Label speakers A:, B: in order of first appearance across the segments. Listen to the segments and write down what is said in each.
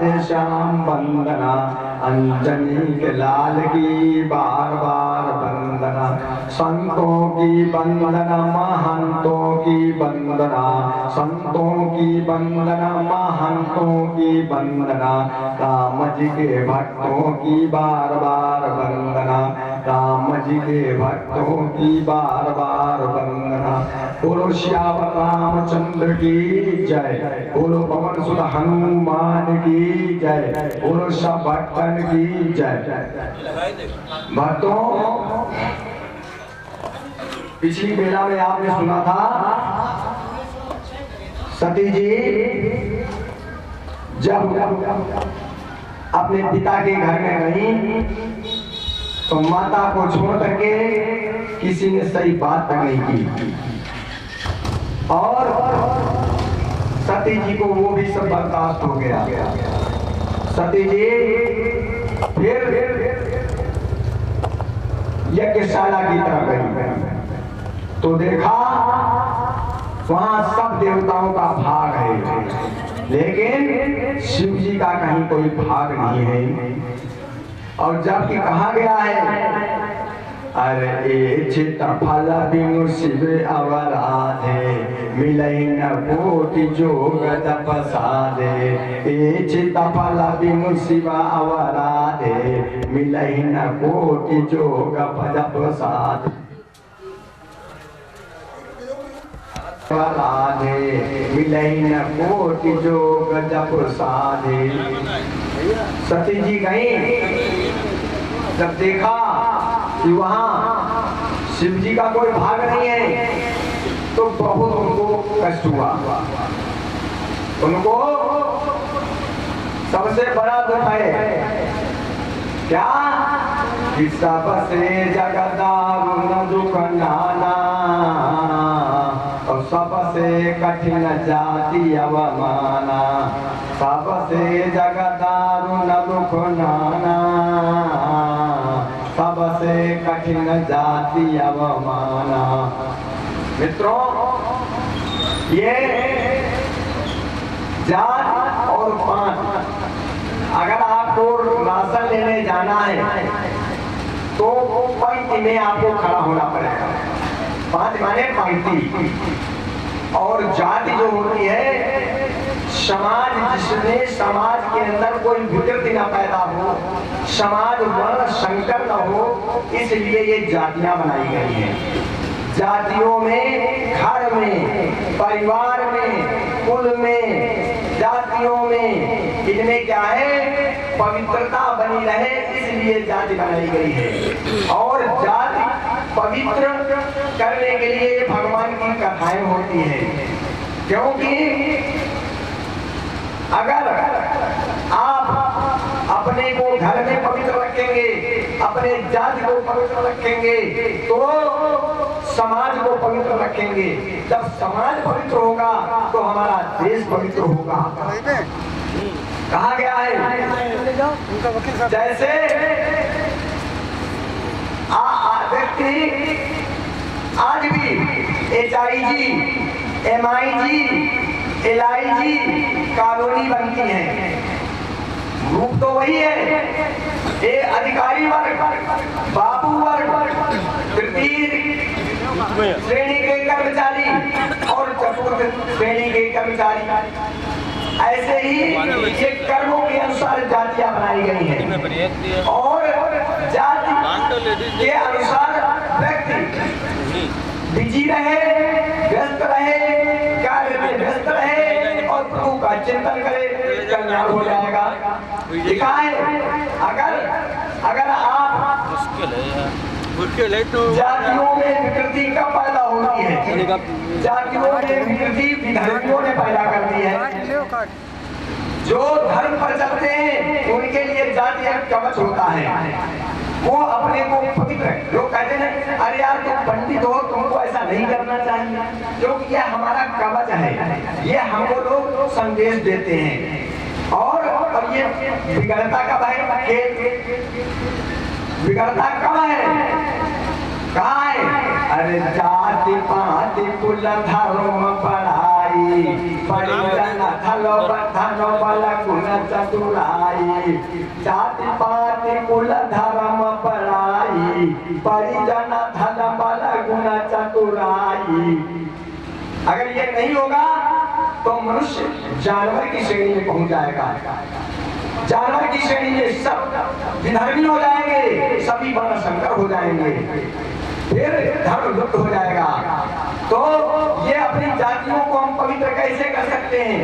A: राधे श्याम वंदना, अंजनी के लाल की बार बार वंदना, संतों की वंदना महंतों की वंदना, संतों की वंदना महंतों की वंदना, राम जी के भक्तों की बार बार वंदना, राम जी के भक्तों की बार बार वंदना। बोलो श्यावर रामचंद्र की जय, बोलो पवन सुत हनुमान की जय, बोलो सब भक्तन की जय। भक्तों, पिछली बेला में आपने सुना था सती जी जब अपने पिता के घर में रही तो माता को छोड़ करके किसी ने सही बात तक नहीं की, और सती जी को वो भी सब बर्दाश्त हो गया। सती जी फिर यज्ञशाला की तरफ गई तो देखा वहां सब देवताओं का भाग है, लेकिन शिव जी का कहीं कोई भाग नहीं है। और जबकि कहा गया है, अरे चित फल बिनु शिव अवराधे, मिलई न कोटि जोग जप साधे, ए चित फल बिनु शिव अवराधे, मिलई न कोटि जोग जप साधे, मिलई न कोटि जोग जप साधे। सती जी गई, जब देखा कि वहां शिव जी का कोई भाग नहीं है तो बहुत उनको कष्ट हुआ। उनको सबसे बड़ा दुख है क्या कि सबसे जगदारुण दुख नाना, और सबसे कठिन जाति अवमाना, सबसे जगदारुण दुख नाना, सबसे कठिन जाति अवमाना। मित्रों, ये जात और पांच, अगर आपको राशन लेने जाना है तो पंक्ति में आपको खड़ा होना पड़ेगा। पांच माने पंक्ति। और जाति जो होती है समाज, जिसमें समाज के अंदर कोई विकृति न पैदा हो, समाज वर्ण संकर न हो, इसलिए ये जातियां बनाई गई हैं। जातियों में, घर में, परिवार में, कुल में, जातियों में, इनमें क्या है, पवित्रता बनी रहे, इसलिए जाति बनाई गई है। और जाति पवित्र करने के लिए भगवान की कथाएं होती हैं, क्योंकि अगर आप अपने को घर में पवित्र रखेंगे, अपने जाति को पवित्र रखेंगे, तो समाज को पवित्र रखेंगे। जब समाज पवित्र होगा तो हमारा देश पवित्र होगा। कहा गया है जैसे व्यक्ति आज भी HIG, MIG, LIG कॉलोनी बनती है, रूप तो वही है। ये अधिकारी वर्ग, बाबू वर्ग, तृतीय श्रेणी के कर्मचारी और चतुर्थ श्रेणी के कर्मचारी, ऐसे ही ये कर्मों के अनुसार जातियां बनाई गई हैं। और जाति के अनुसार व्यक्ति बिजी रहे, व्यस्त रहे, कार्य में व्यस्त रहे और प्रभु का चिंतन करे, कल्याण हो जाएगा। लिखा है, अगर आप जातियों में विकृति कब पैदा होती है, जातियों में विकृति विधर्मियों ने पैदा कर दी है। जो धर्म पर चलते हैं उनके लिए जाति एक कवच होता है, वो अपने को पवित्र। लोग कहते हैं अरे यार तुम पंडित हो, तुमको ऐसा नहीं करना चाहिए, क्योंकि यह हमारा कवच है, ये हमको लोग संदेश देते हैं। और ये बिगड़ता कब है, बिगड़ता कब है, कहाँ है? अरे जाति पाति कुल धर्म पढ़ाई, परिजन धन बल गुण चतुराई जाति पाति कुल धर्म पराई परिजन धन बल गुण चतुराई। अगर ये नहीं होगा तो मनुष्य जानवर की श्रेणी में पहुंच जाएगा। जानवर की श्रेणी में सब विधर्मी हो जाएंगे, सभी वर्ण संकर हो जाएंगे, फिर धर्म लुप्त हो जाएगा। तो ये अपनी जातियों को हम पवित्र कैसे कर सकते हैं?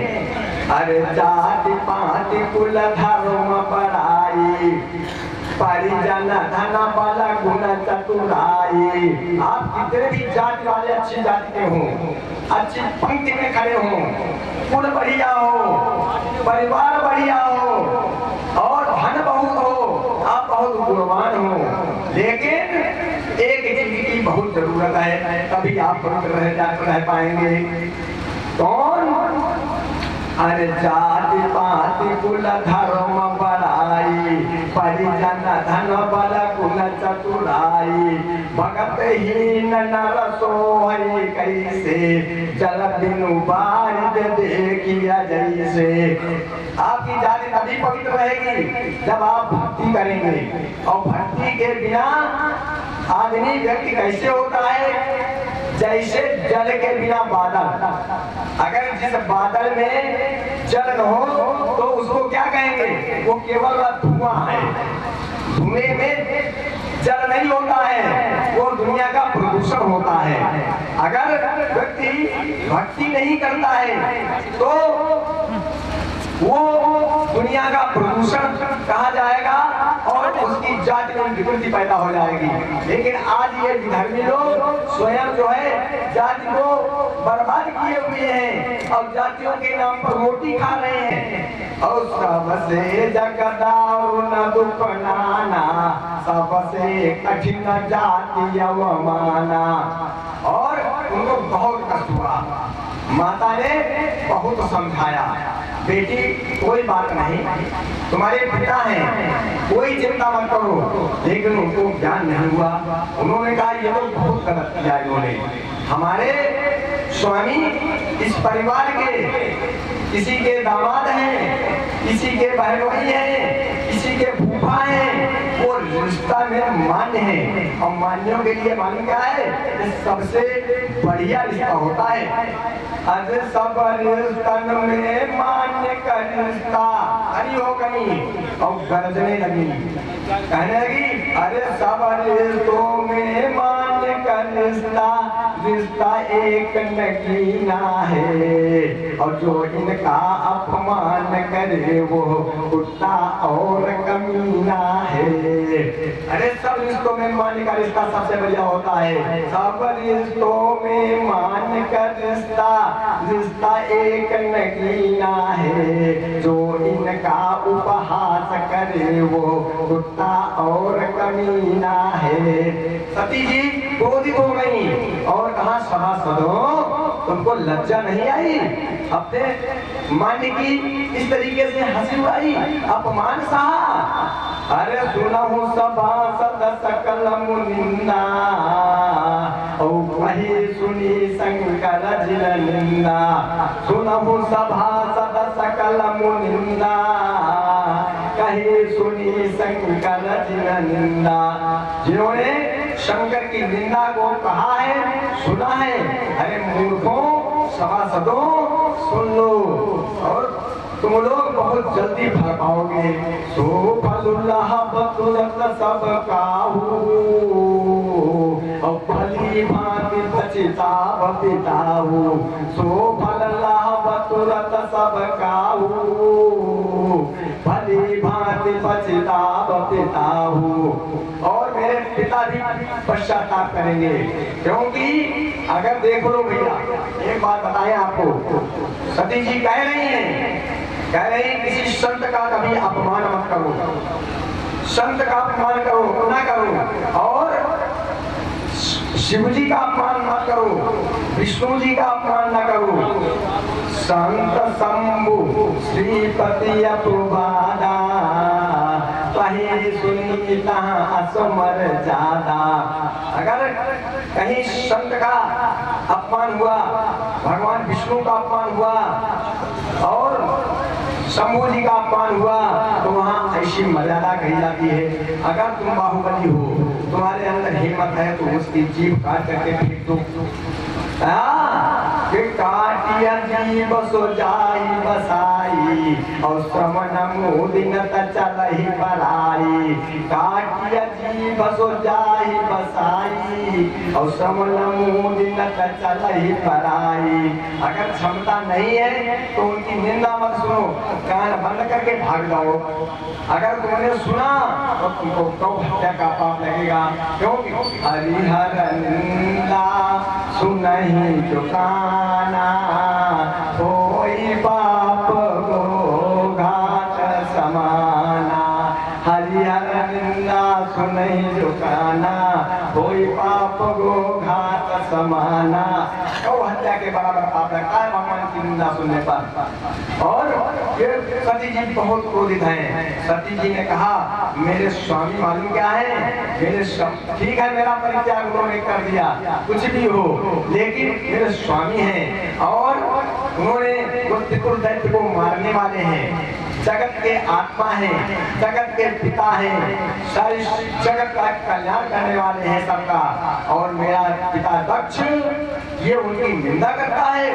A: अरे जाति पाति कुल धर्म पराई परिजन धन बल गुण चतुराई। आप कितने भी जाति वाले अच्छी जाति के हों, अच्छी पंक्ति में खड़े हों, कुल बढ़िया हो, परिवार बढ़िया हो और धन बहुत हो, आप बहुत गुणवान हो, लेकिन एक चीज की बहुत जरूरत है, तभी आप पवित्र रह पाएंगे। कौन? अरे जाति पाति कुल धर्म बड़ाई परिजन धन बल गुण चतुराई भगत हीन नर सोहई कैसे जल बिनु बारिद देखिया जैसे। आपकी जाति तभी पवित्र रहेगी जब आप भक्ति करेंगे, और भक्ति के बिना आदमी व्यक्ति कैसे होता है? जैसे जल के बिना बादल। अगर जिस बादल में जल न हो तो उसको क्या कहेंगे? वो केवल धुआं है। धुएं में जल नहीं होता है, वो दुनिया का प्रदूषण होता है। अगर व्यक्ति भक्ति नहीं करता है तो वो दुनिया का प्रदूषण कहा जाएगा और उसकी जाति में विकृति पैदा हो जाएगी। लेकिन आज ये विधर्मी लोग स्वयं जो है जाति को बर्बाद किए हुए हैं और जातियों के नाम पर रोटी खा रहे हैं। और सबसे जगदारुण दुख नाना सबसे कठिन जाति अवमाना। और उनको बहुत कष्ट हुआ, माता ने बहुत समझाया, बेटी कोई बात नहीं, तुम्हारे पिता हैं, कोई चिंता मत करो। लेकिन उनको ज्ञान नहीं हुआ। उन्होंने कहा ये लोग बहुत गलत किया इन्होंने। हमारे स्वामी इस परिवार के किसी के दामाद हैं, किसी के बहनोई हैं, किसी के फूफा हैं, वो रिश्ता में मान्य है। और मान्यों के लिए मालूम क्या है? सबसे बढ़िया रिश्ता होता है। आज सब रिश्तन में मान्य का रिश्ता। हरी हो गई और गरजने लगी, कहने लगी अरे सब रिश्तों में मान्य का रिश्ता, रिश्ता एक नगीना है और जो इनका अपमान करे वो कुत्ता और कमीना है। अरे सब रिश्तों में मान्य का रिश्ता सबसे बढ़िया होता है। सब रिश्तों में मान्य का रिश्ता, रिश्ता एक नगीना है, जो इनका उपहास करे वो कुत्ता और कमीना है। सती जी क्रोधित हो गई और कहा सभासदों तुमको लज्जा नहीं आई? अपने मान्य की इस तरीके से हंसी उड़ाई, अपमान सहा। अरे सुनहु सभासद सकल मुनिंदा ओ कही सुनी शंकर जिन निंदा। सुनहु सभासद सकल मुनिंदा कही सुनी शंकर जिन निंदा। जिन्होंने शंकर की निंदा को कहा है, सुना है। अरे मूर्खों, सभासदों सुन लो और तुम लोग बहुत जल्दी फल पाओगे। सो फलुल्लाह बतुरत सब काहू और भली भांति पछताव पिताहू। सो फलुल्लाह बतुरत सब काहू भली भांति पछताव पिताहू। और मेरे पिता भी पश्चाताप करेंगे, क्योंकि अगर देख लो भैया, एक बात बताएं आपको, सती जी कह रही हैं किसी संत का कभी अपमान मत करो, संत का अपमान करो ना करो, और शिव जी का अपमान मत करो, विष्णु जी का अपमान न करो। संत शंभु श्रीपति अपुबादा कहीं सुनी तहाँ असमर ज्यादा। अगर कहीं संत का अपमान हुआ, भगवान विष्णु का अपमान हुआ और शंभू जी का अपमान हुआ तो वहाँ ऐसी मर्यादा कही जाती है, अगर तुम बाहुबली हो, तुम्हारे अंदर हिम्मत है तो उसकी जीभ काट करके फेंक दो। काटिया जीव सो जाई बसाई और श्रवण मोदिन चलहि बलाई। काटिया जीव सो जाई बसाई और श्रवण मोदिन चलहि बलाई। अगर क्षमता नहीं है तो उनकी निंदा मत सुनो, कान बंद करके भाग जाओ। अगर तुमने सुना तो तुमको गौ हत्या का पाप लगेगा, क्योंकि हरिहर निंदा सुनहि दुकाना होई पाप गो घाट समाना। हरिहर निंदा सुनहि दुकाना होई पाप गो घाट समाना। गौ हत्या के बराबर पाप लगता है भगवान की निंदा सुनने पर। और ये सती जी बहुत क्रोधित हैं। सती जी ने कहा मेरे स्वामी मालूम क्या है, मेरे ठीक है मेरा परित्याग उन्होंने कर दिया, कुछ भी हो, लेकिन मेरे स्वामी हैं और उन्होंने त्रिपुर दैत्य को मारने वाले हैं, जगत के आत्मा हैं, जगत के पिता हैं, सारी जगत का कल्याण करने वाले हैं सबका। और मेरा पिता दक्ष ये उनकी निंदा करता है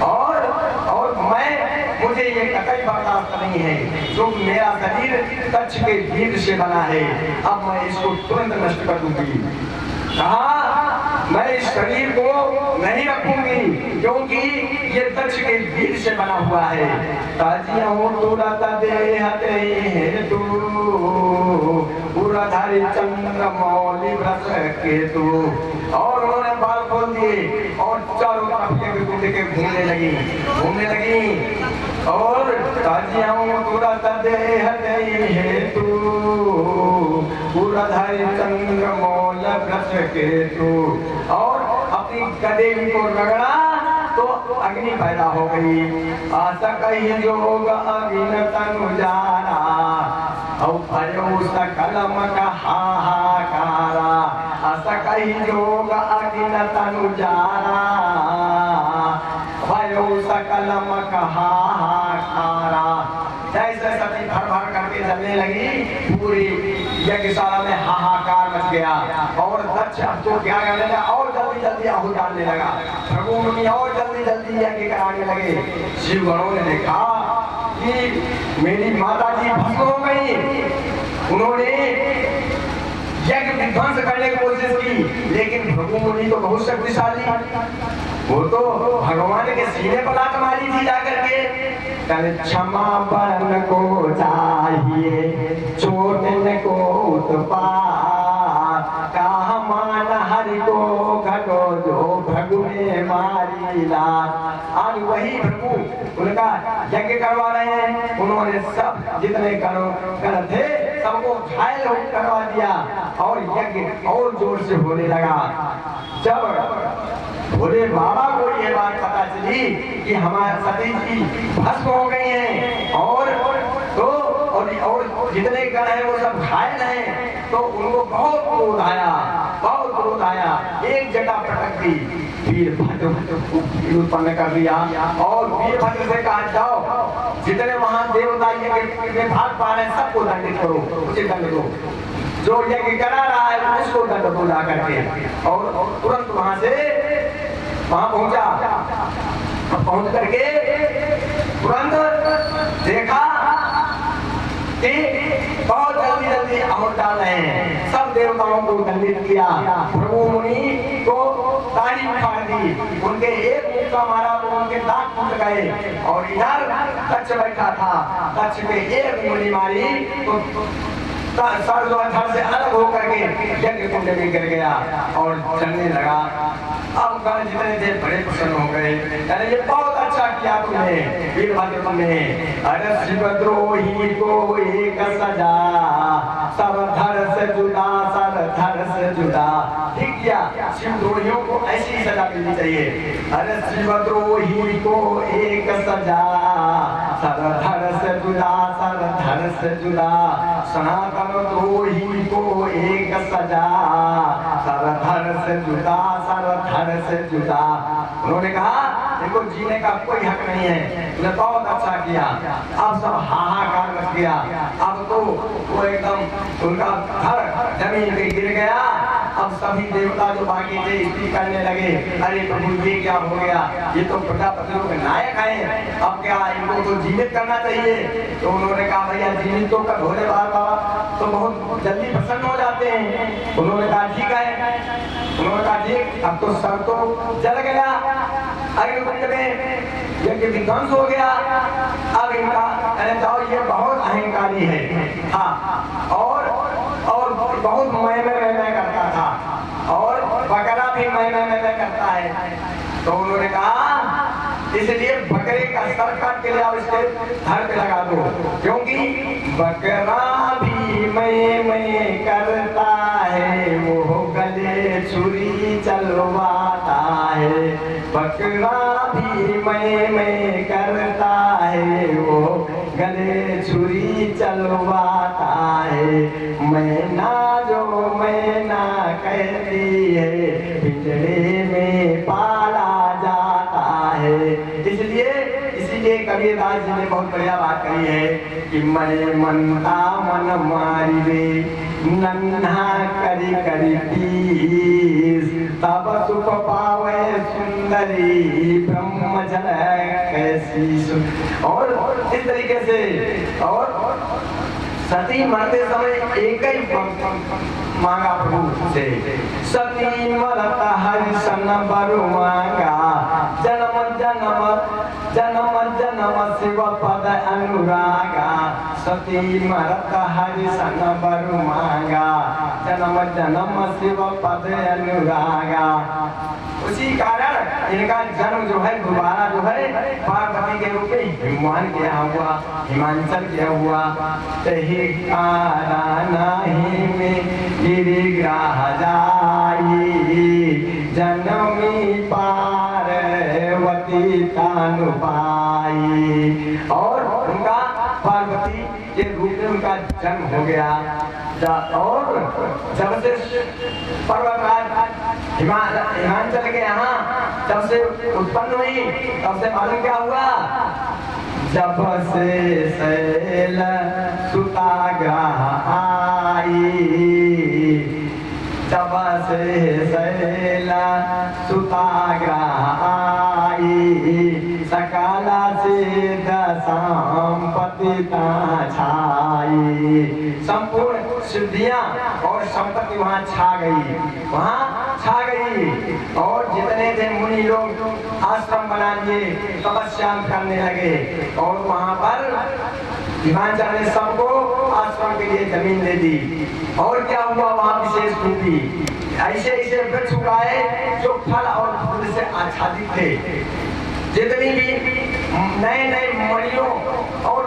A: और मुझे ये कतई बर्दाश्त नहीं है। जो मेरा शरीर दक्ष के वीर से बना है, अब मैं इसको तुरंत नष्ट कर दूंगी। कहा मैं इस शरीर को नहीं रखूंगी क्योंकि ये दक्ष के वीर से बना हुआ है। ताजियों तुरत देहते हेतु पुरधारी चंद्र मौली व्रत केतु। और उन्होंने बाल खोल दिए और चारों तरफ के घूमने लगी और ताजियों तुरत देहते हेतु पुरधारी चंद्र मौल व्रत केतु। और अपनी गदेवी को रगड़ा तो अग्नि पैदा हो गई। आशा कही जोग अग्नि तनु जारा और भयो सकलम का हाहाकारा। आशा कही जोग अग्नि तनु जारा भयो सकलम का हाहाकारा। जैसे सती भर भर करके जलने लगी, पूरी यज्ञशाला में हाहाकार मच गया और दक्ष तो क्या करने लगा और जल्दी जल्दी आहुति डालने लगा। भृगु मुनि और जल्दी जल्दी यज्ञ कराने लगे। शिव गणों ने देखा कि मेरी माता जी भस्म हो गई। उन्होंने यज्ञ विध्वंस करने की कोशिश की, लेकिन भृगु मुनि तो बहुत शक्तिशाली, वो तो भगवान के सीने पर लात मारी थी जाकर के। क्षमा बन को चाहिए चोटन को उत्पात, कहा मान हरि को घटो जो भृगु ने मारी लात। आज वही भृगु उनका यज्ञ करवा रहे हैं। उन्होंने सब जितने कर थे सबको घायल करवा दिया और यज्ञ और जोर से होने लगा। जब भोले बाबा को ये बात पता चली कि हमारे सती जी भस्म हो गई हैं और जितने गण हैं वो सब घायल हैं, तो उनको बहुत क्रोध आया। एक जटा पटक दी, वीरभद्र उत्पन्न कर दिया और वीरभद्र से कहा जाओ जितने वहां देवता यज्ञ भाग पा रहे हैं सबको दंडित करो, उसे दंड दो। जो यज्ञ करा रहा है उसको दंड दो ला करके। और तुरंत वहां पहुंचा, पहुंच करके तुरंत देखा कि बहुत जल्दी जल्दी आहुति डाल रहे हैं। सब देवताओं को दंडित किया। भृगु मुनि को ताड़ी उखाड़ दी, उनके एक मुक्का मारा तो उनके दांत टूट गए। और इधर दक्ष बैठा था, दक्ष के एक मुनि मारी तो सर जो धड़ से अलग होकर के यज्ञ कुंड में गिर गया और जलने लगा। अब गण जितने थे बड़े प्रसन्न हो गए, अरे ये बहुत अच्छा किया तुमने वीरभद्र तुमने। अरे शिवद्रोही को एक सजा, सब धड़ से जुदा, सब धड़ से जुदा। ठीक किया, शिवद्रोहियों को ऐसी सजा मिलनी चाहिए। अरे शिवद्रोही को एक सजा, सब धड़ से जुदा। जुदा सर धड़ से जुदा, सनातन द्रोही को एक सजा, सर धड़ से जुदा सर धड़ से जुदा। उन्होंने कहा इनको जीने का कोई हक नहीं है, उन्हें बहुत अच्छा किया। अब सब हाहाकार मच गया, अब तो वो एकदम उनका धड़ जमीन पे गिर गया। अब सभी देवता जो बाकी थे स्तुति करने लगे, अरे प्रभु ये क्या हो गया, ये तो प्रजापतियों के नायक हैं, अब क्या इनको तो जीवित करना चाहिए। तो उन्होंने कहा भैया जीवित तो कर भोले बाबा तो बहुत जल्दी प्रसन्न हो जाते हैं। उन्होंने कहा ठीक है, उन्होंने कहा ठीक, अब तो सर तो जल गया, अग्निकुंड में यज्ञ विध्वंस हो गया, अब इनका अरे जाओ ये बहुत अहंकारी है, हाँ और बहुत मैं करता था और बकरा भी मैं करता है। तो उन्होंने कहा इसलिए बकरे का सर काट के ले आओ, इसके धड़ पे लगा दो, क्योंकि बकरा भी मैं करता है, वो गले छुरी चलवाता है। बकरा भी मैं करता है, वो गले छुरी चलवाता है। मैना जो मैना कहती है, पिंजरे में पाला जाता है। इसीलिए कबीरदास जी ने बहुत बढ़िया बात कही है कि मरे मनता मन मारी रे, नन्हा करी करी पीस, तब सुख पावे सुंदरी ब्रह्मचर्य कैसी। और इस तरीके से और सती मरते समय एक ही मांगा प्रभु से, सती मरत हरिशन बरु मांगा, जन्म जन्म जन्म जन्म शिव पद अनुरागा। सती मरत हरिशन बरु मांगा, जन्म जन्म शिव पद अनुरागा। उसी कारण इनका जन्म जो है दोबारा जो है पार्वती के रूप में हिमान किया हुआ, हिमांचल किया हुआ। तही नहीं में गिरिग्राह जाई, जनमी पार्वती तानु पाई। और उनका पार्वती के रूप में उनका जन्म हो गया। और जब से पर्वतराज हिमांचल के यहाँ जब से उत्पन्न हुई, तब से मालूम क्या हुआ, जब से शैल सुताग्रह आई, जब से शैल सुताग्रह आई, सकल सिद्ध संपत्ति छाई। संपूर्ण सिद्धियां और संपत्ति वहाँ छा गई, वहाँ छा गई। और जितने थे मुनि लोग आश्रम बना लिए, तपस्या करने लगे, और वहाँ पर हिमांचल ने सबको आश्रम के लिए जमीन दे दी। और क्या हुआ वहाँ विशेष खूबी, ऐसे ऐसे वृक्ष उगाए जो फल और फूल से आच्छादित थे। जितनी भी नए नए मणियों और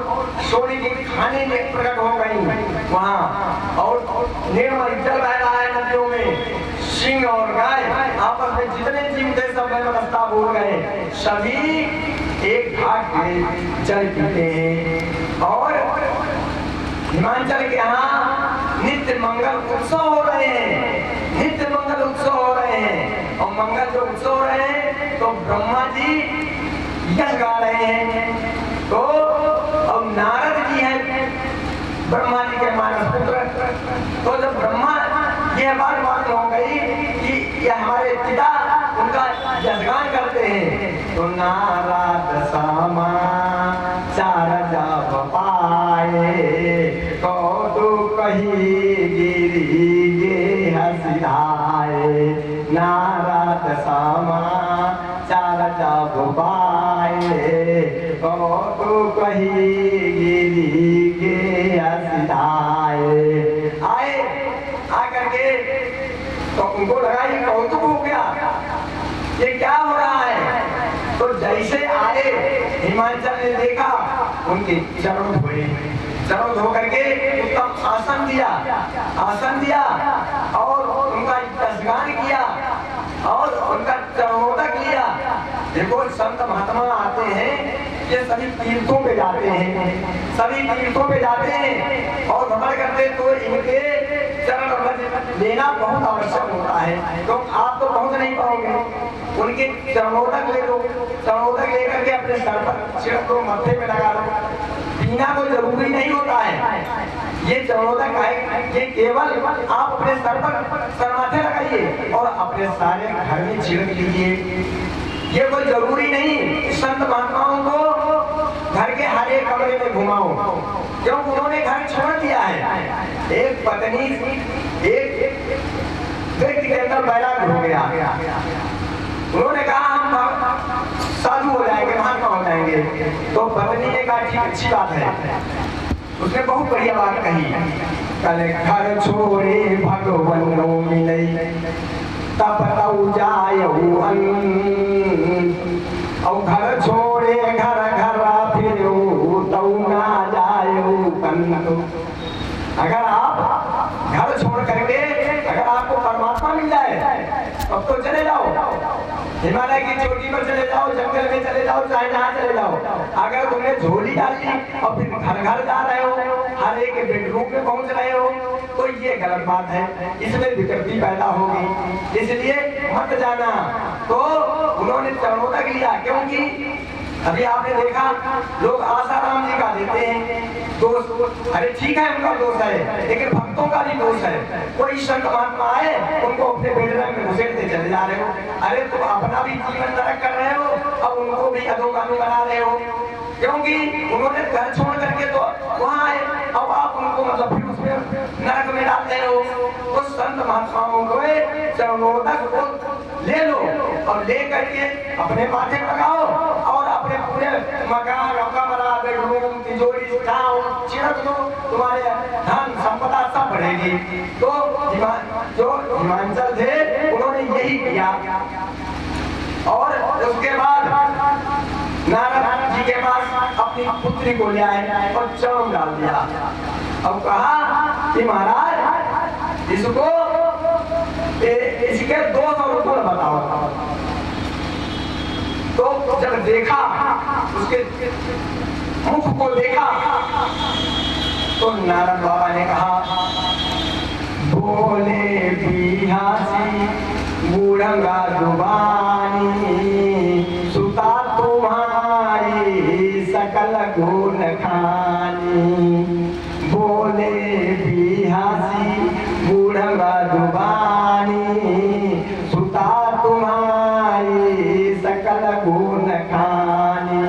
A: सोने की खाने में प्रकट हो गई वहाँ, और निर्मल जल बह रहा है नदियों में। सिंह और गाय आपस में जितने जीव थे सब में अवस्था भूल गए, सभी एक घाट में जल पीते हैं। और हिमांचल के यहाँ नित्य मंगल उत्सव हो रहे हैं, नित्य मंगल उत्सव हो रहे हैं। और मंगल जो उत्सव हो रहे हैं तो ब्रह्मा जी यश गा रहे हैं। तो अब नारद जी हैं ब्रह्मा जी के मानस पुत्र। तो जब ब्रह्मा ये बात मालूम हो गई कि ये हमारे पिता उनका यशगान करते हैं, तो नारद सामा चार जब पाए, तो कही गिरी गे हसिधाए। नारद सामा चार जब पाए, तो कही गिरी गे हसिधाए। आए आकर के तो उनको लगा ये कौतुक हो गया, ये क्या हो रहा है। तो जैसे आए हिमांचल ने देखा, उनके चरण धोए, चरण धो करके उत्तम आसन दिया और उनका यशगान किया और उनका चरणोदक लिया। देखो संत महात्मा आते हैं ये सभी तीर्थों पे जाते हैं, सभी तीर्थों पे जाते हैं और भ्रमण करते, तो इनके चरण रज लेना बहुत आवश्यक होता है। तो आप तो पहुंच नहीं पाओगे, उनके चरणोदक ले लो, चरणोदक लेकर के अपने सर पर छिड़क दो, मत्थे पे लगा लो। पीना कोई जरूरी नहीं होता है, ये चरणोदक है, ये केवल आप अपने सर पर सर माथे लगाइए और अपने सारे घर में छिड़क लीजिए। ये कोई जरूरी नहीं संत महात्माओं को घर के हर एक कमरे में घुमाओ, क्योंकि उन्होंने घर छोड़ दिया है। एक पत्नी एक व्यक्ति के अंदर बैराग हो गया, उन्होंने कहा हम साधु हो जाएंगे, महात्मा हो जाएंगे। तो पत्नी ने कहा ठीक, अच्छी बात है। उसने बहुत बढ़िया बात कही, कल घर छोड़े भगवान मिले तब जायऊ और घर छोड़े घर घर फिर तऊ ना जायऊ कंतो। अगर आप घर छोड़ करके अगर आपको परमात्मा मिल जाए तब तो चले जाओ, हिमालय की चोटी पर चले जाओ, जंगल में चले जाओ, चाहे जहाँ चले जाओ। अगर तुमने झोली डाली और फिर घर घर जा रहे हो, हर एक बेडरूम में पहुंच रहे हो, तो ये गलत बात है, इसमें विकृति पैदा होगी, इसलिए मत जाना। तो उन्होंने चरणोदक लिया, क्योंकि अभी आपने देखा लोग आसाराम जी का देते हैं दोष। अरे ठीक है, उनका दोष है, लेकिन भक्तों का भी दोष है। कोई संत महात्मा आए, उनको अपने बेडरूम में घुसेड़ते चले जा रहे हो। अरे तुम अपना भी जीवन नरक कर रहे हो, अब उनको भी अधोगामी बना रहे हो, क्योंकि उन्होंने घर छोड़ करके तो वहाँ आए, अब आप उनको मतलब फिर उसमें नरक में डाल रहे हो। तो संत महात्माओं को चरणोदक को ले लो और ले करके अपने माथे लगाओ और अपने पूरे मकान, कमरा, बेडरूम, तिजोरी छिड़क दो, तुम्हारे धन संपदा सब बढ़ेगी। तो जो हिमांचल थे उन्होंने यही किया और उसके बाद नारद जी के पास अपनी पुत्री को ले आए और चरण डाल दिया। अब कहा कि महाराज इसको इसके 200 रुपये बताओ। तो जब देखा, उसके मुख को देखा, तो नारद बाबा ने कहा बोले बिहासी बूढ़ंगा जुबानी सुता तुम्हारी सकल गुण खानी। बोले बिहासी बूढ़ंगा जुबानी सुता तुम्हारी सकल गुण खानी।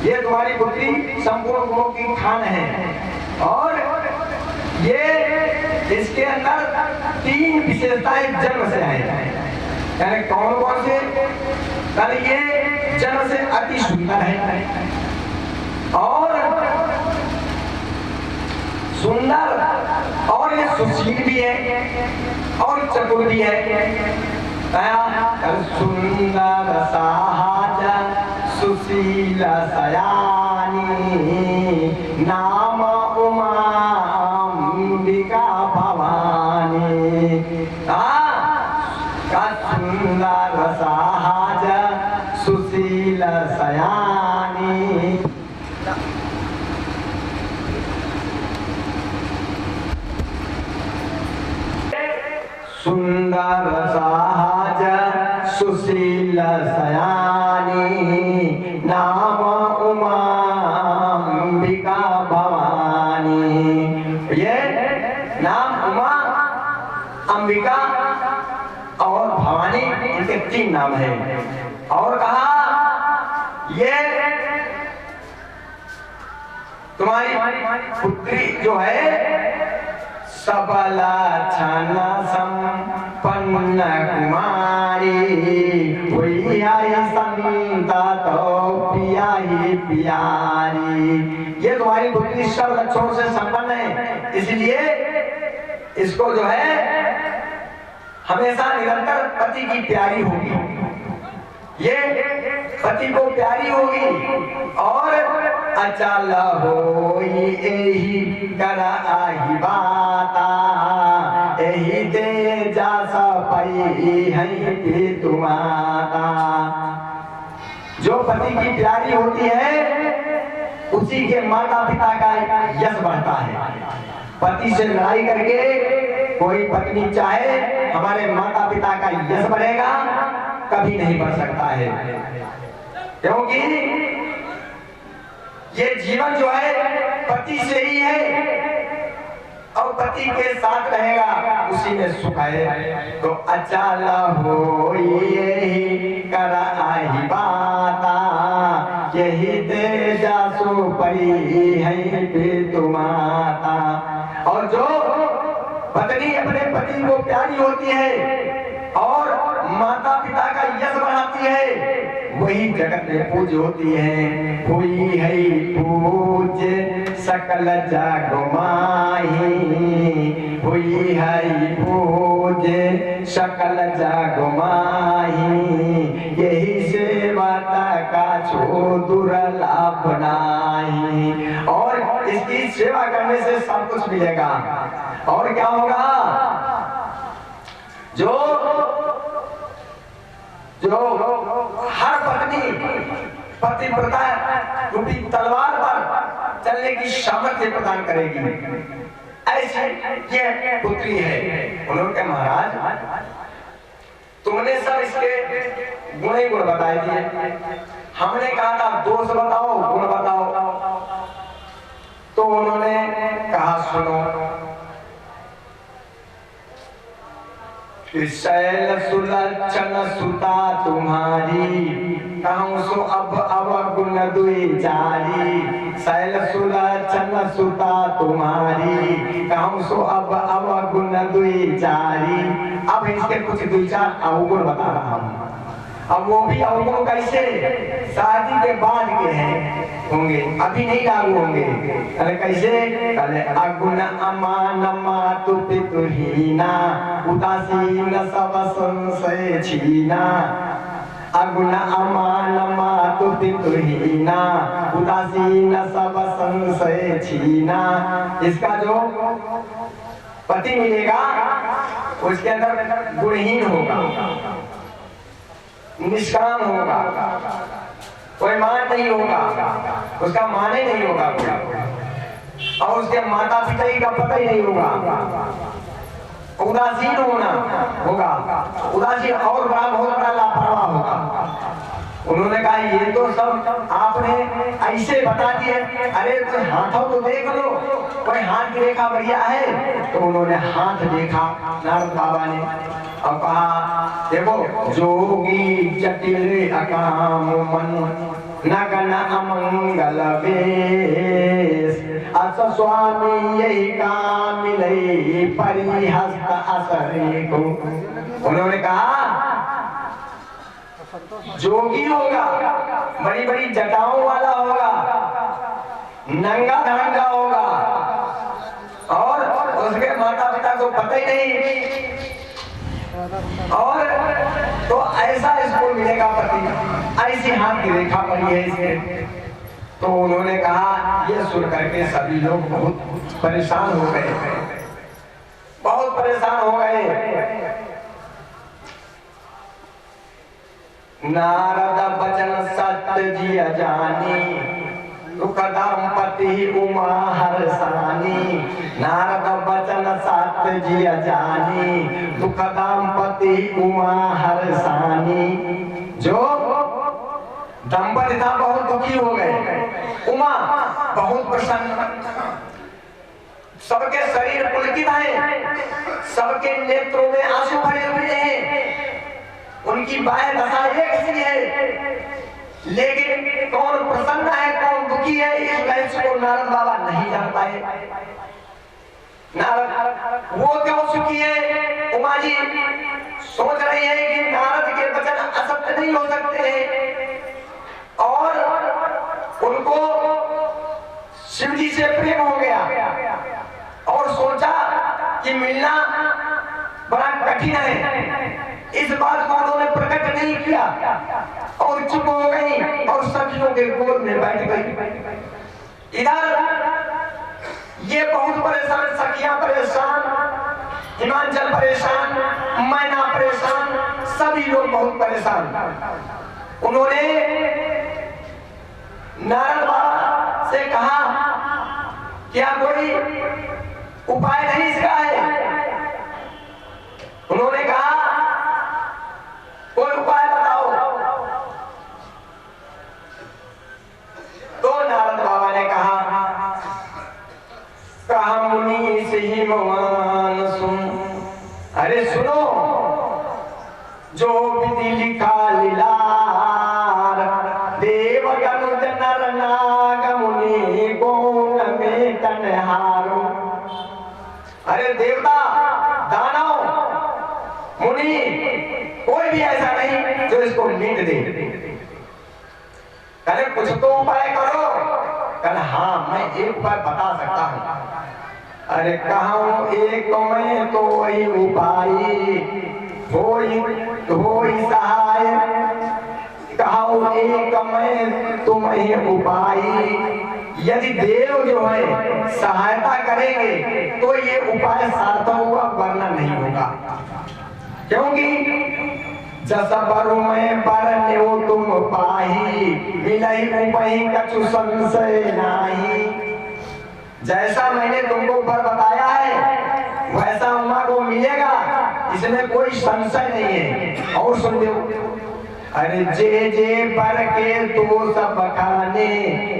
A: ये तुम्हारी पुत्री संपूर्ण गुणों की खान है और ये इसके अंदर 3 विशेषताएं जन्म से है। यानी कौन कौन से? कल ये जन्म से अति सुंदर है और सुंदर और ये सुशील भी है और चतुर भी है। सुंदर साहाजा सुशील सयानी नाम उमा अंबिका भवानी। सुंदर साहाजा सुशील सयानी। सुंदर साहज सुशील सयानी नाम उमा अंबिका भवानी। ये नाम उमा, अंबिका और भवानी, इनके 3 नाम है। और कहा ये तुम्हारी पुत्री जो है सबल छन संपन्न कुमारी हुई आई संता तो पिया ही प्यारी। ये तुम्हारी पुत्री सब लक्षणों से संपन्न है, इसलिए इसको जो है हमेशा निरंतर पति की प्यारी होगी, ये पति को प्यारी होगी और अचल होई एही कर आही बाता एही दे जा सपई है तुम्हारा। जो पति की प्यारी होती है उसी के माता पिता का यश बढ़ता है। पति से लड़ाई करके कोई पत्नी चाहे हमारे माता पिता का यश बढ़ेगा, कभी नहीं बढ़ सकता है, क्योंकि ये जीवन जो है पति से ही है और पति के साथ रहेगा, उसी में सुख है। तो अचल हो यही कर आई बाता, यही दे जासु परी है तुम्हारा। और जो पत्नी अपने पति को प्यारी होती है और माता पिता का यश बढ़ाती है, वही जगत में पूज होती है। हुई है पूज सकल जग माही, हुई है पूज सकल जग माही, यही सेवा का छो दुर्लभ नाही। और इसकी सेवा करने से सब कुछ मिलेगा। और क्या होगा, जो हर पत्नी पतिव्रता रूपी तलवार पर चलने की सामर्थ्य प्रदान करेगी, ऐसी ये पुत्री है। उन्होंने कहा महाराज तुमने सब इसके गुण ही गुण बताए दिए, हमने कहा था दोष बताओ गुण बताओ। तो उन्होंने कहा सुनो, शैल सुलक्षण सुता तुम्हारी, कहूँ सो अब अवगुण दुई चारी। शैल सुलक्षण सुता तुम्हारी, कहूँ सो अब अवगुण दुई चारी। अब इसके कुछ दुई चार अवगुण बता रहा हूँ। अब वो भी अवगुण कैसे, शादी के बाद के हैं होंगे, अभी नहीं लागू होंगे। अरे कैसे, कल अगुण अमान मातु पितुहीना, उदासीन सब संशय छीना। अगुण अमान मातु पितुहीना, उदासीन सब संशय छीना। इसका जो पति मिलेगा उसके अंदर गुणहीन होगा, निष्काम होगा, कोई मान नहीं होगा, उसका मान ही नहीं होगा, और उसके माता पिता का पता ही नहीं होगा। उदासीन होना होगा, उदासीन और बड़ा बहुत बड़ा लापरवाह होगा। उन्होंने कहा ये तो सब आपने ऐसे बता दिए, अरे तो हाथों तो देख लो, कोई हाथ की रेखा बढ़िया है। तो उन्होंने हाथ देखा नारद बाबा ने और कहा देखो, जोगी जटिल अकाम मन, नगन अमंगल वेश, अस स्वामी यही काम मिले परिहस्त असरे को। उन्होंने कहा जोगी होगा, बड़ी बड़ी जटाओं वाला होगा, नंगा धड़ंगा होगा, और उसके माता पिता को पता ही नहीं, और तो ऐसा इसको मिलेगा पति, ऐसी हाथ की रेखा पड़ी है इसके। तो उन्होंने कहा ये सुन करके सभी लोग बहुत परेशान हो गए, बहुत परेशान हो गए। नारद बचन सत्य जी अजानी, दुख दंपति उमा हर्षानी। नारद बचन सत्य जी अजानी, दुख दंपति उमा हर्षानी। जो दंपति था बहुत दुखी हो गए, उमा बहुत प्रसन्न, सबके शरीर पुलकित है, सबके नेत्रों में आंसू भरे हुए हैं, उनकी बाएं दशा एक सी है, लेकिन कौन प्रसन्न है कौन दुखी है इस रहस्य को नारद बाबा नहीं जान पाए। नारद वो क्यों सुखी है, उमा जी सोच रही है कि नारद के वचन असत्य नहीं हो सकते हैं, और उनको शिव जी से प्रेम हो गया और सोचा कि मिलना बड़ा कठिन है। इस बात को उन्होंने प्रकट नहीं किया और चुप हो गई और सखियों के गोद में बैठ गई। इधर ये बहुत परेशान, सखियां परेशान, हिमांचल परेशान, मैना परेशान, सभी लोग बहुत परेशान। उन्होंने नारद बाबा से कहा क्या कोई उपाय नहीं इसका है? उन्होंने कहा कोई उपाय बताओ। तो नारद बाबा ने कहा मुनि से ही भगवान सुन। अरे सुनो, जो विधि लिखा लीलार, देवगण नर नाग मुनि गुण में तनहारो। अरे देवता, दानव, मुनि, कोई भी ऐसा नहीं जो इसको नींद दे। कहले कुछ तो उपाय करो। कहले हाँ, मैं एक उपाय बता सकता हूँ। अरे कहूँ एक मैं तो वही उपाय होई सहाय। कहूँ एक मैं तुम्हें उपाय, यदि देव जो है सहायता करेंगे तो ये उपाय सार्थक हुआ, वरना नहीं होगा। क्योंकि जस बरु में बरन्यो तुम पाही, मिलई उपही कछु संशय नाही। जैसा मैंने तुमको ऊपर बताया है वैसा उमा को मिलेगा, इसमें कोई संशय नहीं है। और सुन लो, अरे जे जे बर के तो सब खाने,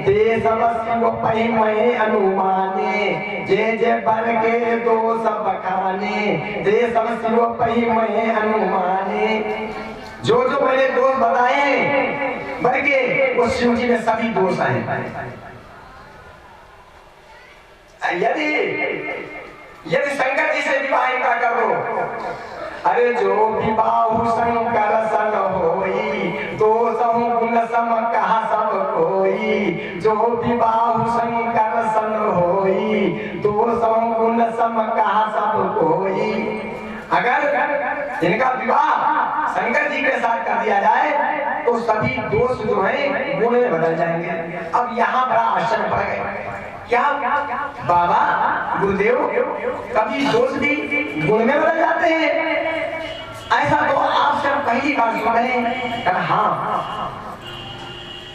A: ते सब शिव पही मैं अनुमाने। जे जे बर के तो सब खाने, ते सब शिव पही मैं अनुमाने। जो जो मैंने दोष बताए बर के, वो शिव जी में सभी दोष हैं। यदि शंकर जी से विवाह इनका कर दो, अरे जो विवाह शंकर सन होई, दोषहु गुण सम कहा सब कोई। जो विवाह शंकर सन होई, दोषहु गुण सम कहा सब कोई। अगर इनका विवाह शंकर जी के साथ कर दिया जाए तो सभी दोष जो है गुण में बदल जाएंगे। अब यहाँ बड़ा आश्चर्य पड़ गया, क्या बाबा गुरुदेव कभी दोष भी गुण में बदल जाते हैं? ऐसा तो आपसे हम पहली बार सुन रहे हैं। कहना हाँ,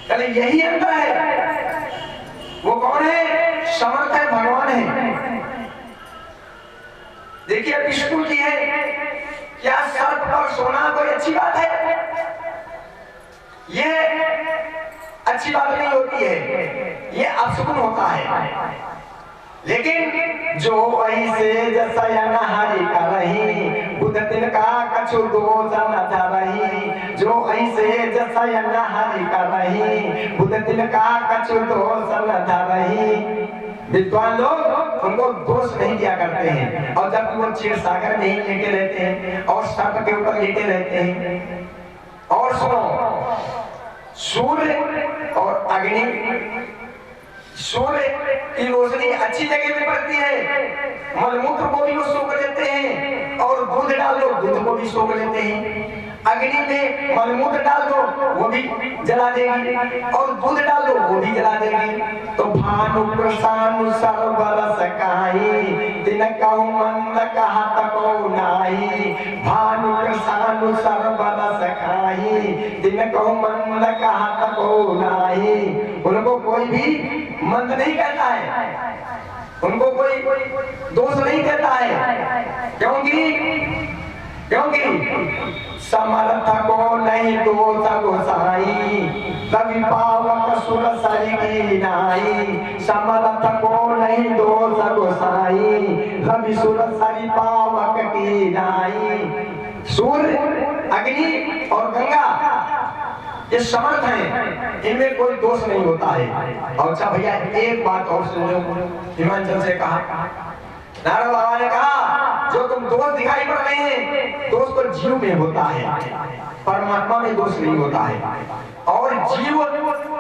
A: कहले यही अंतर है। वो कौन है? समर्थ है, भगवान है। देखिए विष्णु जी है, क्या सर्प पर सोना कोई अच्छी बात है? ये अच्छी बात नहीं होती है, ये अपशकुन होता है। लेकिन जो ऐसे जसयन हरि करही, बुध तिनका कछु दोष न धरही। जो ऐसे जसयन हरि करही, बुध तिनका कछु दोष न धरही। विद्वान लोग उनको दोष नहीं दिया करते हैं, और जब वो क्षीर सागर में ही लेटे रहते हैं और सर्प के ऊपर लेटे रहते हैं। और सुनो, सूर्य और अग्नि, सूर्य की रोशनी अच्छी जगह में पड़ती है, मलमूत्र को भी वो सोख लेते हैं, और दूध डाल दो दूध को भी सोख लेते हैं। अग्नि में मलमूत्र डाल दो वो भी जला देगी, और दूध डाल दो वो भी जला देगी। तो भानु प्रसानु सर्वरस काई, दिन कहु मंद कहा तको नाही। भानु प्रसानु सर्वरस खाई, दिन कहु मंद कहा तको नाही। उनको कोई भी मंद नहीं कहता है, उनको कोई दोष नहीं कहता है। क्योंकि समर्थ को नहीं दोष गोसाई, कवि पावक सुर सरी की नाई। समर्थ को नहीं दोष गोसाई, कवि सुर सरी पावक की नाई। सूर्य, अग्नि और गंगा ये समर्थ हैं, इनमें कोई दोष नहीं होता है। और अच्छा भैया एक बात और सुन लो, हिमांचल से कहा, नारद बाबा ने कहा जो तुम दोष दिखाई पड़ रहे हैं, दोष तो जीव में होता है, परमात्मा में दोष नहीं होता है। और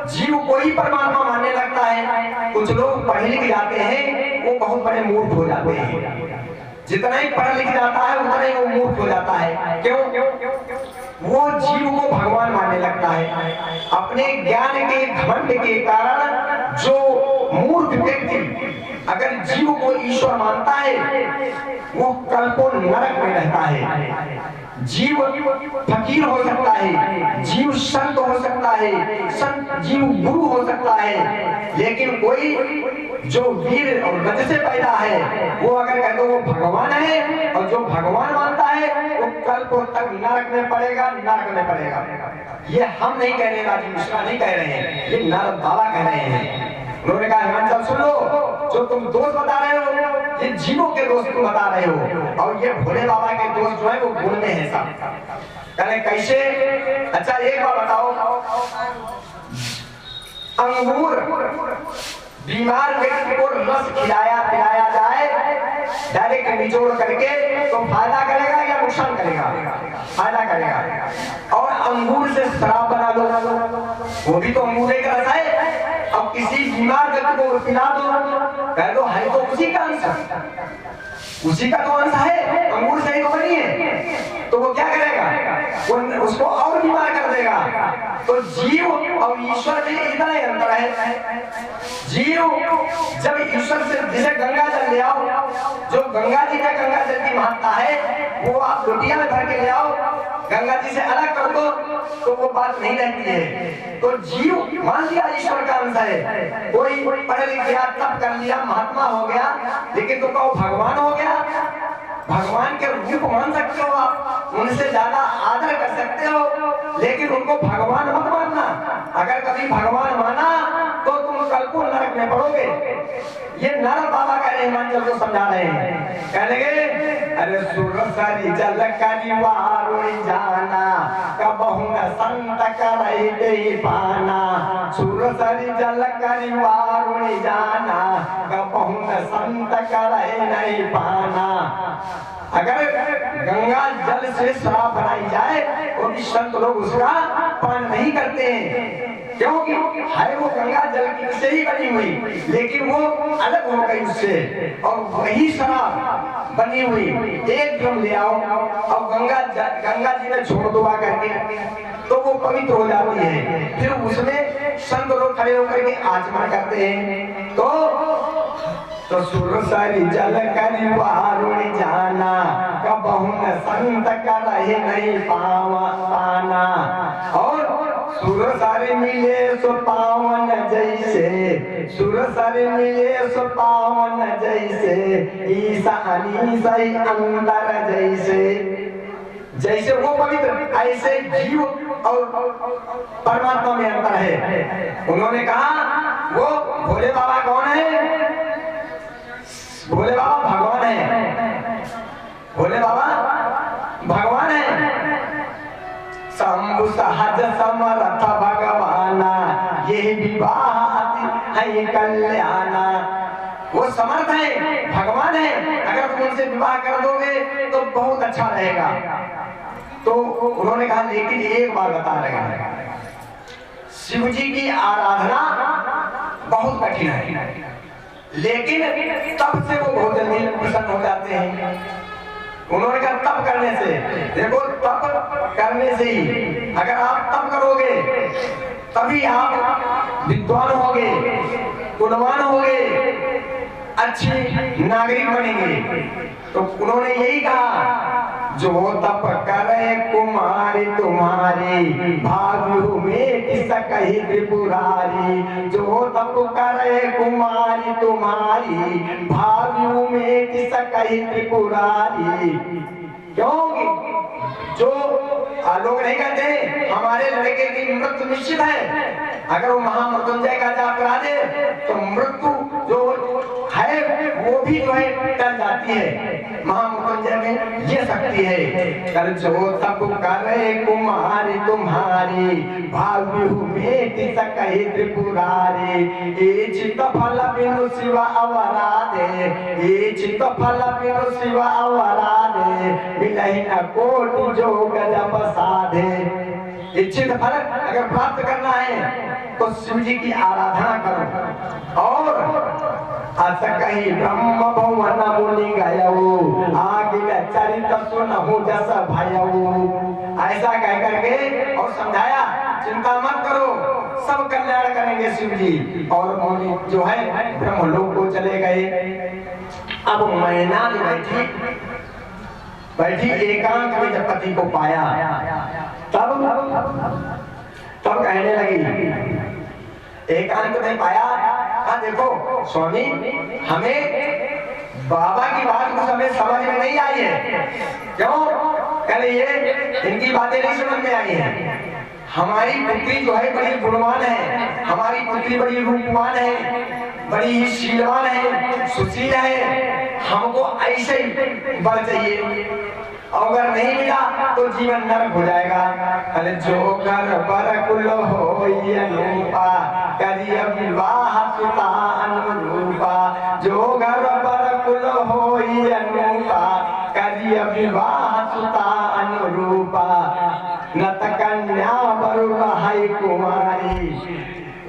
A: जीव को ही परमात्मा मानने लगता है। कुछ लोग पढ़ लिख जाते हैं, वो बहुत बड़े मूर्ख हो जाते हैं। जितना ही पढ़ लिख जाता है उतना ही वो मूर्ख हो जाता है। क्यों? वो जीव को भगवान मानने लगता है। अपने ज्ञान के घमंड के कारण जो मूर्ख व्यक्ति अगर जीव को ईश्वर मानता है वो कल को नरक में रहता है। जीव फकीर हो सकता है, जीव संत हो सकता है, संत जीव गुरु हो सकता है, लेकिन कोई जो वीर और गज से पैदा है वो अगर कह दो वो भगवान है, और जो भगवान मानता है वो कल को तक नरक में पड़ेगा, नरक में पड़ेगा। ये हम नहीं कह रहे, राजीव मिश्रा नहीं कह रहे हैं, ये नारद बाबा कह रहे हैं। उन्होंने कहा हिमाचल सुन लो, जो तुम दोष बता रहे हो ये जीवों के दोष तुम बता रहे हो, और ये भोले बाबा के दोष जो है वो गुण में है सब। कहने कैसे? अच्छा एक बार बताओ, अंगूर बीमार व्यक्ति को रस खिलाया पिलाया जाए डायरेक्ट निचोड़ करके तो फायदा करेगा या नुकसान करेगा? फायदा करेगा। और अंगूर से शराब बना लो, वो भी तो अंगूर का रस है। अब किसी बीमार व्यक्ति को पिला दो, कह दो है तो उसी का अंश, उसी का तो अंश है, अंगूर से ही तो बनी है, तो वो क्या करेगा? वो उसको और बीमार कर देगा। तो जीव और ईश्वर में इतना ही अंतर है। जीव जब ईश्वर से, जैसे गंगा जल ले आओ, जो गंगा जी का गंगा जल की महत्ता है वो आप लोटिया में भर के ले आओ, गंगा जी से अलग कर दो तो वो बात नहीं रहती है। तो जीव मान लिया ईश्वर का अंश है, कोई पढ़ लिख गया, तप कर लिया, महात्मा हो गया, लेकिन तो कहो भगवान हो गया। भगवान के रूप मान सकते हो आप, उनसे ज्यादा आदर कर सकते हो, लेकिन उनको भगवान मत मानना। अगर कभी भगवान माना तो तुम कल को नरक में पड़ोगे। ये नारद बाबा कह रहे हैं, हिमाचल को समझा रहे हैं। कह लगे अरे सुरसरी जल करिवारुण जाना, कबहु न संत करहि देहि पाना। सुरसरी जल करिवारुण जाना, कबहु न संत करहि नहीं पाना। अगर गंगा जल से शराब बनाई जाए तो भी संत लोग उसका पान नहीं करते हैं, क्योंकि है वो गंगा जल की से ही बनी हुई, लेकिन वो अलग हो गई उससे, और वही शराब बनी हुई एक ड्रम ले आओ और गंगा जी में छोड़ दो करके, तो वो पवित्र हो जाती है। फिर उसमें संत लोग खड़े होकर के आचमन करते हैं। तो सुरसरी जल करिवारुण जाना, कबहु न संत करहि नहीं पाना। और सुरसरी मिले सो पावन जैसे, सुरसरी मिले सो पावन जैसे, ईसा अनीसा अंतर जैसे। जैसे वो पवित्र, ऐसे जीव और परमात्मा में अंतर है। उन्होंने कहा वो भोले बाबा कौन है? भोले बाबा भगवान है, भोले बाबा भगवान है। शंभु सहज समर्थ भगवाना, यही विवाह है कल्याणा। वो समर्थ है, भगवान है, अगर तुम उनसे विवाह कर दोगे तो बहुत अच्छा रहेगा। तो उन्होंने कहा लेकिन एक बात बता रहे हैं, शिव जी की आराधना बहुत कठिन है, लेकिन तब से वो बहुत जल्दी प्रसन्न हो जाते हैं। उन्होंने कहा तप करने से, देखो तप करने से ही, अगर आप तप करोगे तभी आप विद्वान होगे, गुणवान होगे, अच्छी नागरिक बनेंगे। तो उन्होंने यही कहा, जो तप करे कुमारी तुम्हारी, भाग्यु में किस कही त्रिपुरारी। जो तप करे कुमारी तुम्हारी, भाग्यु में किस कही त्रिपुरारी। क्योंकि जो लोग नहीं कहते हमारे लड़के की मृत्यु निश्चित है, अगर वो महामृत्युंजय का जाप करा दे तो मृत्यु जो है वो भी जो है टल जाती है। महामृत्युंजय में ये शक्ति है, कर जो तप करे कुमारी तुम्हारी, भाग्यु में किस कही त्रिपुरारी। इच्छित फल बिनु शिव अवराधे, इच्छित फल बिनु शिव अवराधे, मिलहि न कोटि जोग जप साधे। इच्छित फल अगर प्राप्त करना है तो शिव जी की आराधना करो। और अस कही ब्रह्म भवन मुनि गयऊ, आगिल चरित सुनहु जस भयऊ। ऐसा कह करके और समझाया चिंता मत करो, सब कल्याण करेंगे शिव जी। और मौनी जो है ब्रह्मलोक को चले गए। अब मैना जो बैठी एकांत में जब पति को पाया तब कहने लगी, एकांत में पाया, हाँ देखो स्वामी, हमें बाबा की बात कुछ हमें समझ में नहीं आई है। क्यों? कहले ये इनकी बातें नहीं समझ में आई है। हमारी पुत्री जो है बड़ी गुणवान है, हमारी पुत्री बड़ी रूपवान है, बड़ी शीलवान है, सुशील है, हमको ऐसे ही बर चाहिए। अगर नहीं मिला तो जीवन नरक हो जाएगा। अरे जो घर बर कुल होई अनुपा करिय विवाह सुता अनुरूपा, जो घर बर कुल होई अनुपा करिय विवाह सुता अनुरूपा, नत कन्या बरु रहाई कुमारी,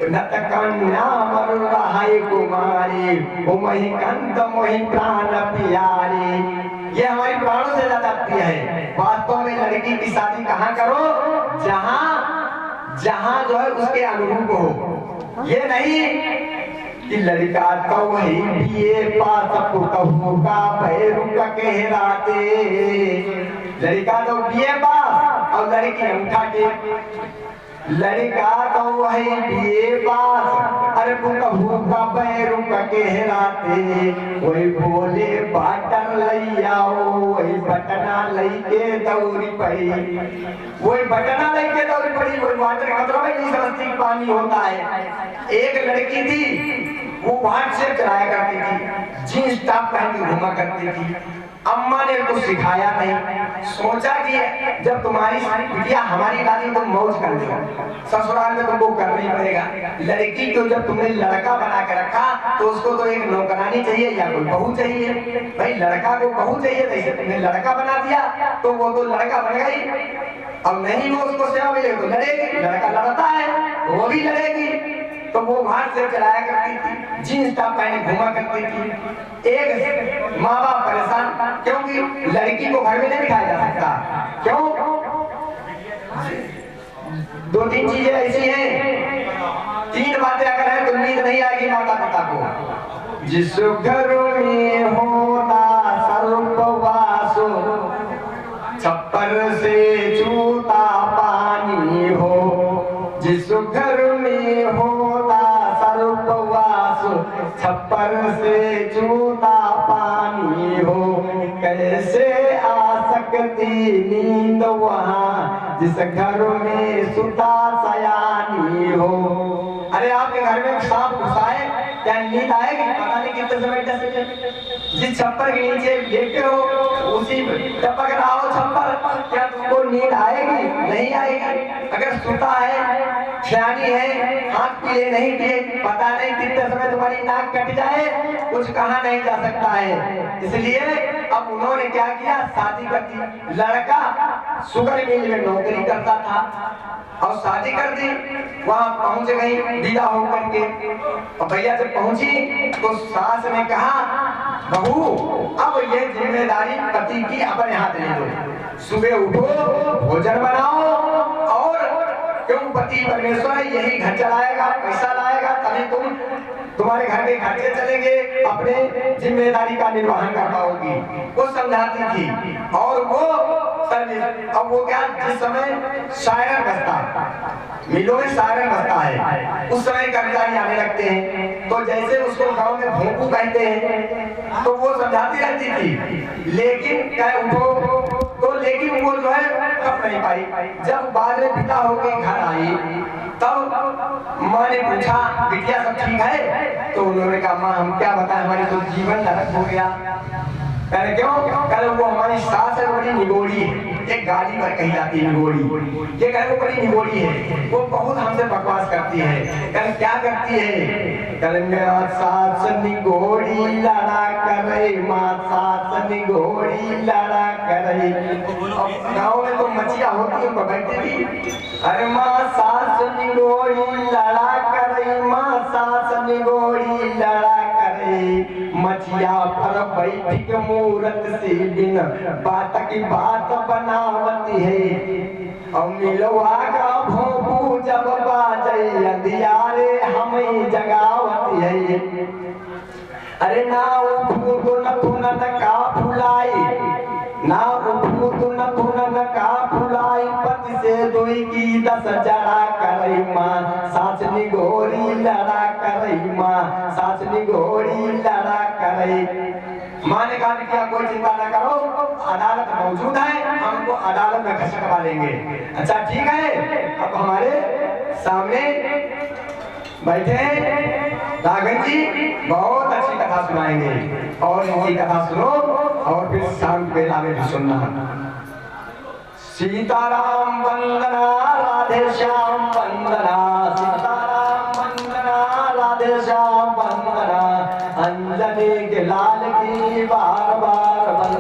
A: नत कन्या बरु रहाई कुमारी, ओ मही कंत मोहि प्राण प्यारी। ये हमारी प्राणों से ज्यादा प्रिय है। वास्तव में लड़की की शादी कहाँ करो? जहाँ जो है उसके अनुरूप हो। ये नहीं कि लड़का तो वही बीए पास पुतहु का भैरू का कहराते, लड़का तो बीए पास और लड़की अंगूठा टेक। लड़का तो वही बीए पास, अरे पुतहु का भैरू का कहराते, वही बोले बाटन लइयाओ, वही बटना लइके दौरी पड़ी, वही बटना लइके दौरी पड़ी। वही वाटर मतलब नहीं समझती पानी होता है। एक लड़की थी, वो वाट से चलाया करती थी, जींस टॉप पहन के घूमा करती थी। अम्मा ने कुछ सिखाया नहीं, सोचा कि जब तुम्हारी बिटिया हमारी दादी तुम मौज कर लो, ससुराल में तुमको करना ही पड़ेगा। लड़की को जब तुमने लड़का बना के रखा तो उसको तो एक नौकरानी चाहिए या कोई बहू चाहिए। भाई लड़का को बहू चाहिए, जैसे तुमने लड़का बना दिया तो वो तो लड़का बन गई। अब नहीं वो उसको सेवा मिले तो लड़ेगी, लड़का लड़ता है वो भी लड़ेगी। तो वो भाट से चलाया करती थी, जींस टॉप पहने घूमा करती थी। एक माँ बाप परेशान, क्योंकि लड़की को घर में नहीं बिठाया जा सकता। क्यों? दो तीन चीजें ऐसी हैं, तीन बातें अगर है तो नींद नहीं आएगी माता पिता को। जिस घर में होता सर्ववास, छप्पर से चूता पानी हो, जिस घर में होता सर्ववास, छप्पर से चूता पानी हो, कैसे आ सकती नींद वहाँ जिस घर में सुता सयानी हो। अरे आपके घर में सांप घुसाए, क्या नींद आएगी? पता नहीं कितने समय तक जिस छप्पर के नीचे लेटे हो उसी टपक रहा हो छप्पर, क्या तुमको नींद आएगी? नहीं आएगी। अगर सुता है, सियानी है, हाथ पीले नहीं पिए, पता नहीं कितने समय तुम्हारी नाक कट जाए, कुछ कहा नहीं जा सकता है। इसलिए अब उन्होंने क्या किया, शादी कर दी। लड़का शुगर मिल में नौकरी करता था और शादी कर दी। वहां पहुंच गई विदा होकर के, और भैया जब पहुंची तो सास ने कहा, बहू अब ये जिम्मेदारी पति की अपने हाथ ले लो, सुबह उठो, भोजन बनाओ, और क्यों पति परमेश्वर है, यही घर चलाएगा, पैसा लाएगा, तभी तुम्हारे घर के खर्चे चलेंगे, अपने जिम्मेदारी का निर्वहन कर पाओगी। वो समझाती थी। और वो अब वो क्या, जिस समय शायरन बजता, मिलों में शायरन बजता है, उस समय कर्मचारी आने लगते हैं, तो जैसे उसको गांव में भोंपू कहते हैं, तो वो समझाती रहती थी, लेकिन क्या उठो तो, लेकिन वो जो है कब नहीं पाई। जब बाद में पिता होकर घर आई तब माँ ने पूछा, बिटिया सब ठीक है? तो उन्होंने कहा, माँ हम क्या बताएं, हमारी तो जीवन नरक हो गया। कहने क्यों? कहने वो हमारी सास है, बड़ी निगोड़ी है, एक गाली पर कही जाती है निगोड़ी, ये कहने वो बड़ी निगोड़ी है, वो बहुत हमसे बकवास करती है। कहने क्या करती है? कहने सास निगोड़ी लड़ा करे, माँ सास निगोड़ी लड़ा करे। अब गाँव में तो मछिया होती है, बैठती थी, अरे माँ सास निगोड़ी लड़ा करे, माँ सास निगोड़ी लड़ा करे, मछिया पर बैठ मूरत से बिन बात की बात बनावती है। और मिलवा का भोपू जब बाजई अंधियारे हम जगावत है। अरे ना उठू न पुनन का फुलाई, ना उठू न पुनन का फुलाई, पति से दुई की 10 जड़ा करई माँ, साचनी घोड़ी लड़ा करई माँ, साचनी घोड़ी लड़ा करई। माँ ने कहा कि कोई चिंता न करो, अदालत मौजूद है, हमको अदालत में खटकवा लेंगे। अच्छा ठीक है, अब हमारे सामने बैठे राघव जी बहुत अच्छी कथा सुनाएंगे और इनकी कथा सुनो और फिर शाम बेला में भी सुनना। सीताराम वंदना राधे श्याम वंदना, सीताराम वंदना राधे श्याम वंदना, अंजनी के लाल की बार बार